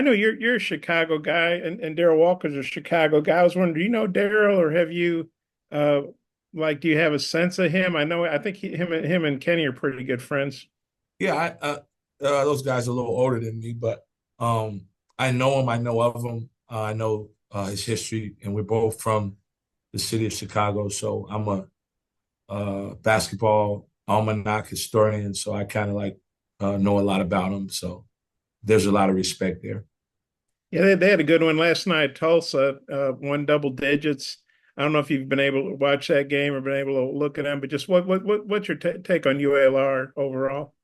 know you're a Chicago guy, and Darrell Walker's a Chicago guy. I was wondering, do you know Darrell, or have you, uh, do you have a sense of him? I think him and Kenny are pretty good friends. Yeah, those guys are a little older than me, but I know him. I know of him. I know his history, and we're both from the city of Chicago. So I'm a basketball almanac historian, so I kind of like know a lot about him. So there's a lot of respect there. Yeah, they had a good one last night. Tulsa won double digits. I don't know if you've been able to watch that game or been able to look at them, but just what's your take on ULR overall?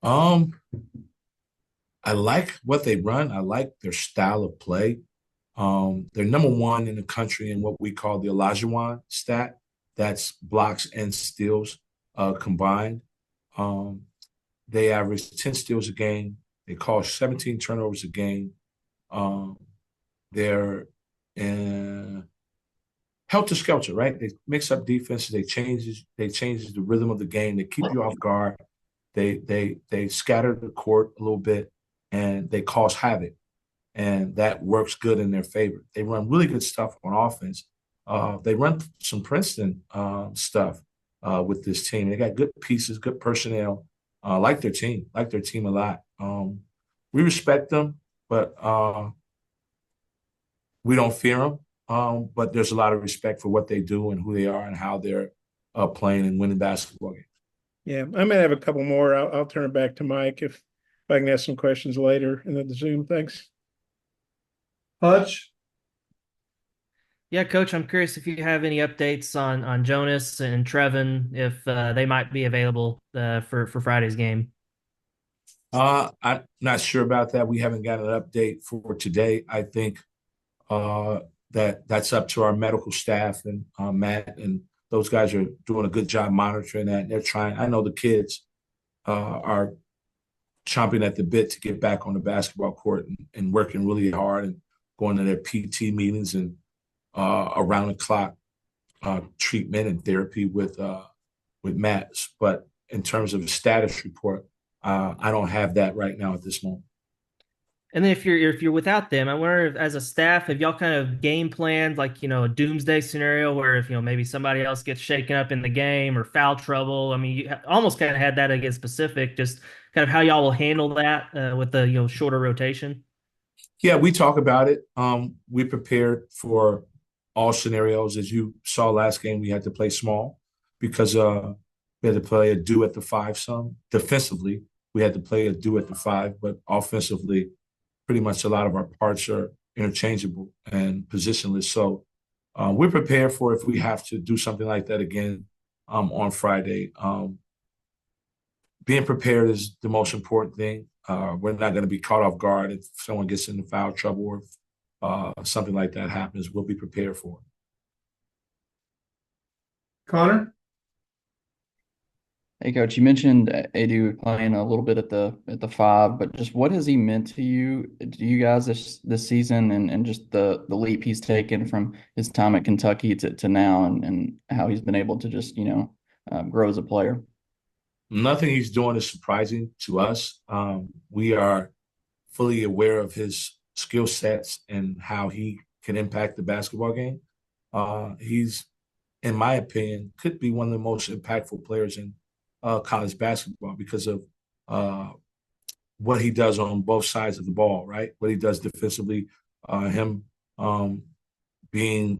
Um, I like what they run. I like their style of play. They're number one in the country in what we call the Olajuwon stat. That's blocks and steals combined. Um, they average 10 steals a game. They cause 17 turnovers a game. Um, they're in helter skelter, right? They mix up defenses. They changes the rhythm of the game. They keep you off guard. They scatter the court a little bit, and they cause havoc, and that works good in their favor. They run really good stuff on offense. They run some Princeton stuff with this team. They got good pieces, good personnel. Like their team a lot. We respect them, but we don't fear them. But there's a lot of respect for what they do and who they are and how they're playing and winning basketball games. Yeah, I might have a couple more. I'll turn it back to Mike if I can ask some questions later in the Zoom. Thanks. Hutch. Yeah, Coach, I'm curious if you have any updates on Jonas and Trevin, if they might be available for Friday's game. I'm not sure about that. We haven't got an update for today. I think uh, that's up to our medical staff and Matt, and those guys are doing a good job monitoring that. And they're trying. I know the kids are chomping at the bit to get back on the basketball court and working really hard and going to their PT meetings and around the clock treatment and therapy with Matt. But in terms of a status report, I don't have that right now at this moment. And then if you're without them, I wonder if as a staff, have y'all kind of game planned like a doomsday scenario where if maybe somebody else gets shaken up in the game or foul trouble. I mean, you almost kind of had that against Pacific, just kind of how y'all will handle that with the shorter rotation. Yeah, we talk about it. We prepared for all scenarios. As you saw last game, we had to play small because we had to play a do at the five some. Defensively, we had to play a do at the five, but offensively, pretty much a lot of our parts are interchangeable and positionless. So we're prepared for if we have to do something like that again on Friday. Being prepared is the most important thing. We're not going to be caught off guard if someone gets into foul trouble or if something like that happens. We'll be prepared for it. Connor. Hey, Coach, you mentioned Adu playing a little bit at the five, but just what has he meant to you guys this season, and just the leap he's taken from his time at Kentucky to now, and how he's been able to just grow as a player. Nothing he's doing is surprising to us. We are fully aware of his skill sets and how he can impact the basketball game. He's, in my opinion, could be one of the most impactful players in college basketball because of what he does on both sides of the ball, right? What he does defensively, him being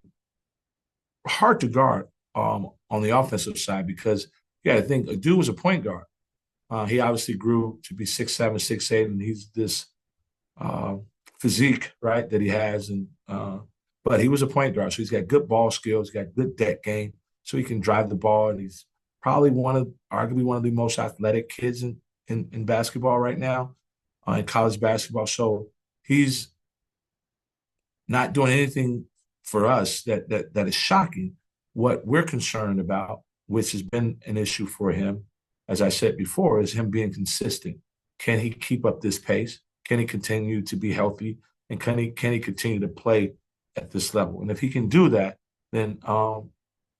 hard to guard on the offensive side because, yeah, I think a dude was a point guard. He obviously grew to be 6'7", 6'8", and he's this uh, physique, right, that he has. But he was a point guard, so he's got good ball skills, got good deck game, so he can drive the ball, and he's probably arguably one of the most athletic kids in basketball right now, in college basketball. So he's not doing anything for us that is shocking. What we're concerned about, which has been an issue for him, as I said before, is him being consistent. Can he keep up this pace? Can he continue to be healthy? And can he continue to play at this level? And if he can do that, then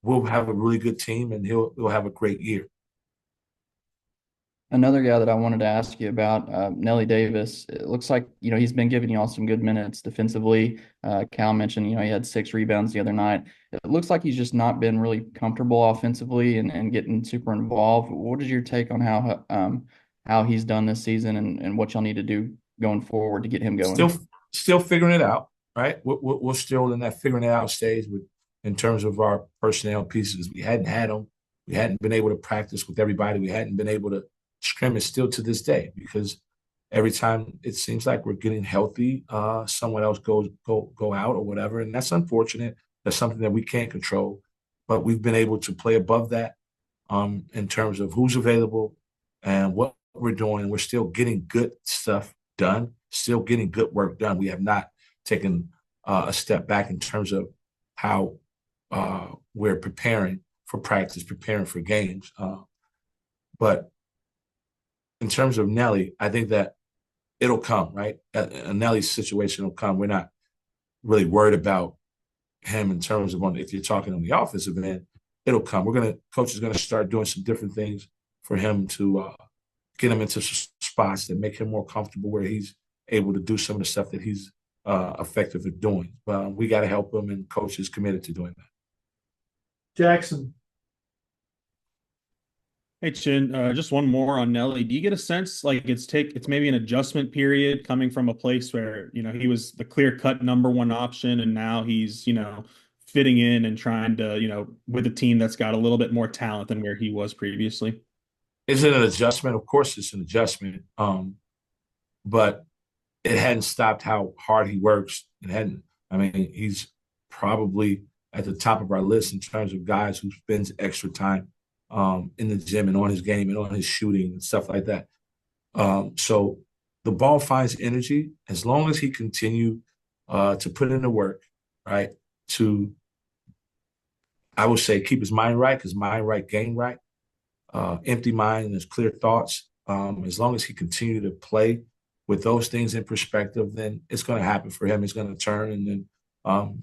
we'll have a really good team and he'll have a great year. Another guy that I wanted to ask you about, Nelly Davis. It looks like, he's been giving you all some good minutes defensively. Cal mentioned, he had 6 rebounds the other night. It looks like he's just not been really comfortable offensively and getting super involved. What is your take on how he's done this season and what y'all need to do going forward to get him Still, going? still figuring it out, right? We're still in that figuring it out stage in terms of our personnel pieces. We hadn't had them. We hadn't been able to practice with everybody. We hadn't been able to scrimmage still to this day because every time it seems like we're getting healthy, someone else go out or whatever, and that's unfortunate. That's something that we can't control, but we've been able to play above that in terms of who's available and what we're doing. We're still getting good stuff done, still getting good work done. We have not taken a step back in terms of how we're preparing for practice, preparing for games. But in terms of Nelly, I think that it'll come, right? Nelly's situation will come. We're not really worried about him in terms of if you're talking on the offensive end, it'll come. Coach is gonna start doing some different things for him to get him into spots that make him more comfortable where he's able to do some of the stuff that he's effective at doing. But we got to help him, and coach is committed to doing that. Jackson. Hey Chin, just one more on Nelly. Do you get a sense like it's maybe an adjustment period coming from a place where he was the clear-cut #1 option, and now he's fitting in and trying to with a team that's got a little bit more talent than where he was previously? Is it an adjustment? Of course, it's an adjustment. But it hadn't stopped how hard he works. It hadn't. I mean, he's probably at the top of our list in terms of guys who spends extra time in the gym and on his game and on his shooting and stuff like that. So the ball finds energy as long as he continue to put in the work, right? To, I would say, keep his mind right, because mind right, game right. Empty mind and his clear thoughts. As long as he continue to play with those things in perspective, then it's going to happen for him. It's going to turn, and then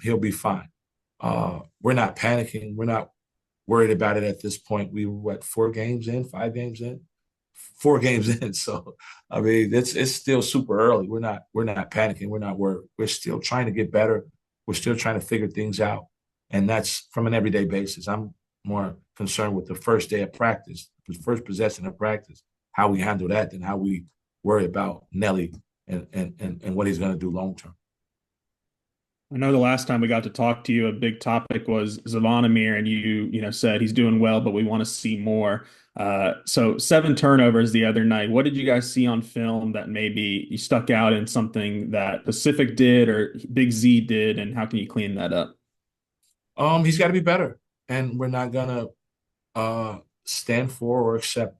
he'll be fine. We're not panicking. We're not worried about it at this point. We were 5 games in, 4 games in. So I mean, it's still super early. We're not panicking. We're not worried. We're still trying to get better. We're still trying to figure things out, and that's from an everyday basis. I'm more concerned with the first day of practice, the first possession of practice, how we handle that than how we worry about Nelly and what he's going to do long term. I know the last time we got to talk to you, a big topic was Zavonimir, and you said he's doing well, but we want to see more. So 7 turnovers the other night. What did you guys see on film that maybe you stuck out in something that Pacific did or Big Z did, and how can you clean that up? He's got to be better, and we're not gonna stand for or accept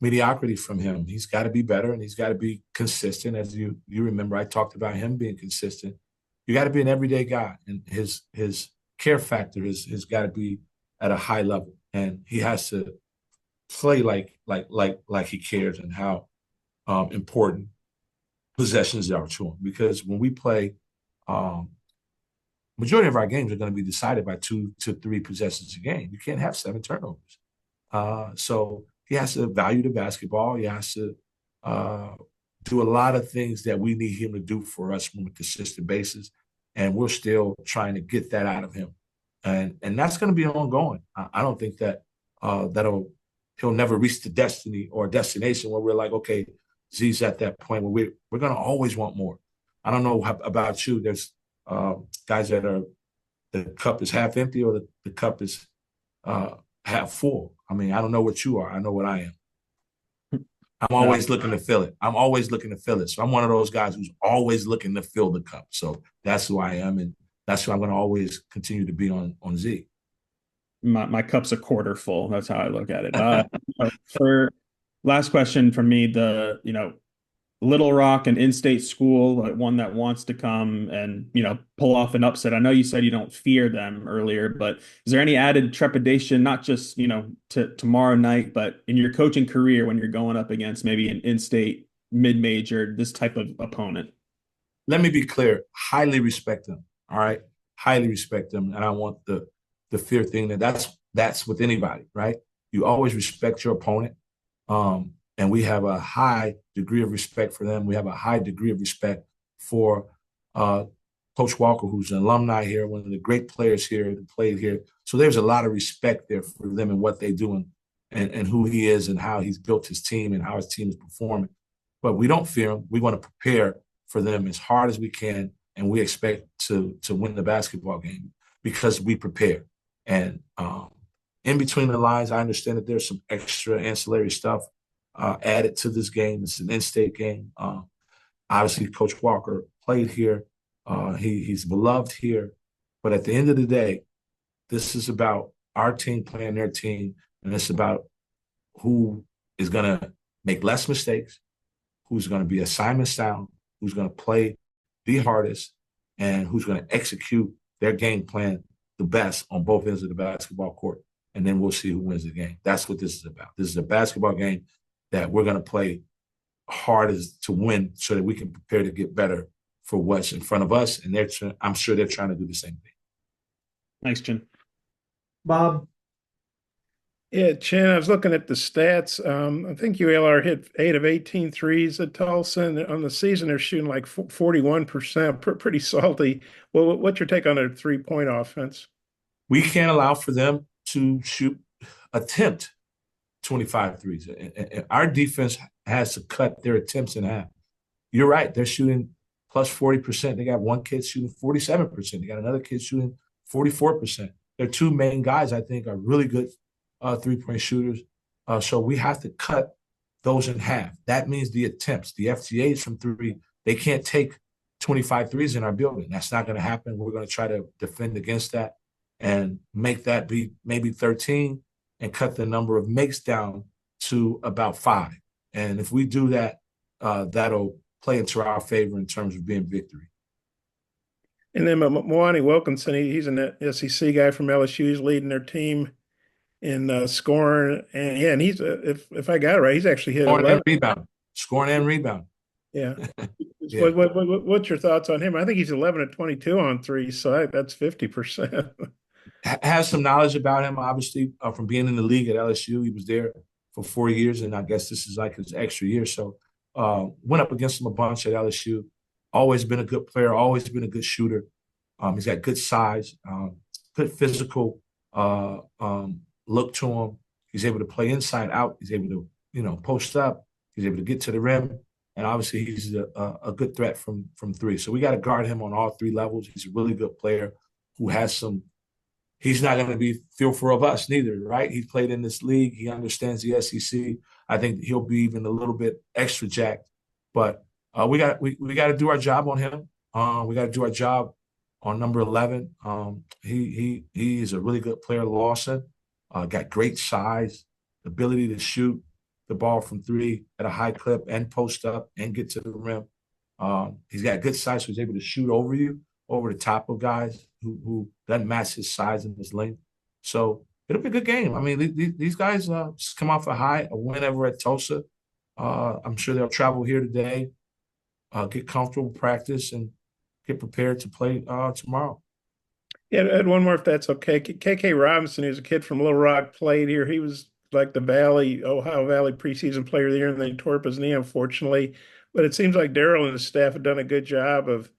mediocrity from him. He's got to be better, and he's got to be consistent. As you remember, I talked about him being consistent. You got to be an everyday guy, and his care factor has got to be at a high level, and he has to play like he cares and how important possessions are to him. Because when we play, majority of our games are going to be decided by 2 to 3 possessions a game. You can't have 7 turnovers. So he has to value the basketball. He has to do a lot of things that we need him to do for us on a consistent basis. And we're still trying to get that out of him. And that's going to be ongoing. I don't think that he'll never reach the destiny or destination where we're like, okay, Z's at that point where we're going to always want more. I don't know about you. There's guys that are, the cup is half empty or the cup is half full. I mean, I don't know what you are. I know what I am. I'm always looking to fill it. I'm always looking to fill it. So I'm one of those guys who's always looking to fill the cup. So that's who I am, and that's who I'm going to always continue to be on Z. My cup's a quarter full. That's how I look at it. For last question from me, Little Rock, an in-state school, like one that wants to come and, pull off an upset. I know you said you don't fear them earlier, but is there any added trepidation, not just, to tomorrow night, but in your coaching career when you're going up against maybe an in-state mid-major, this type of opponent? Let me be clear. Highly respect them. All right. Highly respect them. And I want the fear thing that's with anybody, right? You always respect your opponent. And we have a high degree of respect for them. We have a high degree of respect for Coach Walker, who's an alumni here, one of the great players here that played here. So there's a lot of respect there for them and what they do and who he is and how he's built his team and how his team is performing. But we don't fear him. We want to prepare for them as hard as we can, and we expect to win the basketball game because we prepare. And in between the lines, I understand that there's some extra ancillary stuff added to this game. It's an in-state game. Obviously, Coach Walker played here. He's beloved here. But at the end of the day, this is about our team playing their team, and it's about who is going to make less mistakes, who's going to be assignment sound, who's going to play the hardest, and who's going to execute their game plan the best on both ends of the basketball court. And then we'll see who wins the game. That's what this is about. This is a basketball game that we're going to play hard as to win so that we can prepare to get better for what's in front of us. And I'm sure they're trying to do the same thing. Thanks, Chin. Bob. Yeah, Chin, I was looking at the stats. I think ULR hit 8 of 18 threes at Tulsa, and on the season they're shooting like 41%, pretty salty. Well, what's your take on their three-point offense? We can't allow for them to attempt 25 threes. Our defense has to cut their attempts in half. You're right. They're shooting plus 40%. They got one kid shooting 47%. They got another kid shooting 44%. Their two main guys, I think, are really good three-point shooters. So we have to cut those in half. That means the attempts, the FTAs from three, they can't take 25 threes in our building. That's not going to happen. We're going to try to defend against that and make that be maybe 13 and cut the number of makes down to about 5. And if we do that, that'll play into our favor in terms of being victory. And then Mwani Wilkinson, he's an SEC guy from LSU. He's leading their team in scoring. And yeah, and he's if I got it right, he's actually hit Scoring 11. and rebound. Scoring and rebound. Yeah. Yeah. What's your thoughts on him? I think he's 11 of 22 on three, so that's 50%. Has some knowledge about him, obviously, from being in the league at LSU. He was there for 4 years, and I guess this is like his extra year. So went up against him a bunch at LSU. Always been a good player, always been a good shooter. He's got good size, good physical look to him. He's able to play inside out. He's able to, post up. He's able to get to the rim. And obviously he's a good threat from three. So we got to guard him on all three levels. He's a really good player who has some – he's not going to be fearful of us neither, right? He's played in this league. He understands the SEC. I think he'll be even a little bit extra jacked. But we got to do our job on him. We got to do our job on number 11. He is a really good player, Lawson. Got great size, ability to shoot the ball from three at a high clip and post up and get to the rim. He's got good size, so he's able to shoot over you, over the top of guys who doesn't match his size and his length. So it'll be a good game. I mean, these guys just come off a win over at Tulsa. I'm sure they'll travel here today, get comfortable, practice, and get prepared to play tomorrow. Yeah, Ed, one more if that's okay. KK Robinson, who's a kid from Little Rock, played here. He was like the Ohio Valley preseason player of the year, and they tore up his knee, unfortunately. But it seems like Darrell and his staff have done a good job of,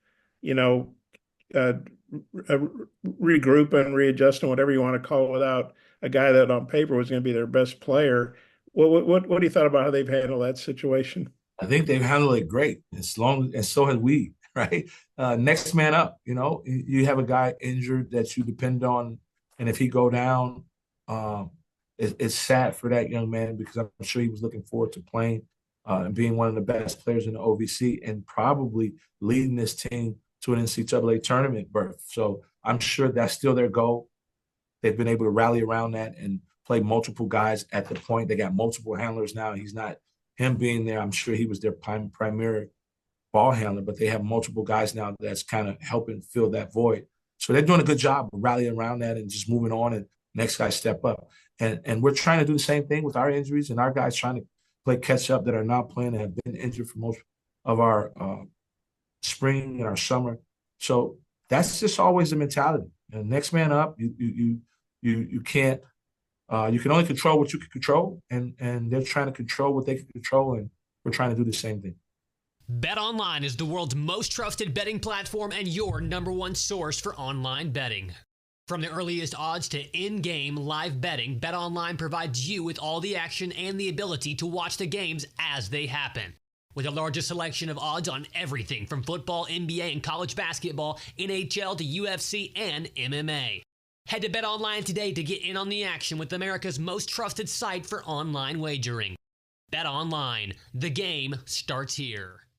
regrouping, readjusting, whatever you want to call it, without a guy that on paper was going to be their best player. What do you thought about how they've handled that situation? I think they've handled it great, and so have we, right? Next man up. You have a guy injured that you depend on, and if he go down, it's sad for that young man because I'm sure he was looking forward to playing and being one of the best players in the OVC and probably leading this team to an NCAA tournament berth. So I'm sure that's still their goal. They've been able to rally around that and play multiple guys at the point. They got multiple handlers now. He's not him being there. I'm sure he was their primary ball handler, but they have multiple guys now that's kind of helping fill that void. So they're doing a good job of rallying around that and just moving on and next guy step up. And we're trying to do the same thing with our injuries and our guys trying to play catch up that are not playing and have been injured for most of our spring and our summer. So that's just always the mentality. And next man up, you can't You can only control what you can control, and they're trying to control what they can control, and we're trying to do the same thing. BetOnline is the world's most trusted betting platform and your #1 source for online betting. From the earliest odds to in-game live betting, BetOnline provides you with all the action and the ability to watch the games as they happen. With the largest selection of odds on everything from football, NBA, and college basketball, NHL to UFC and MMA. Head to BetOnline today to get in on the action with America's most trusted site for online wagering. BetOnline, the game starts here.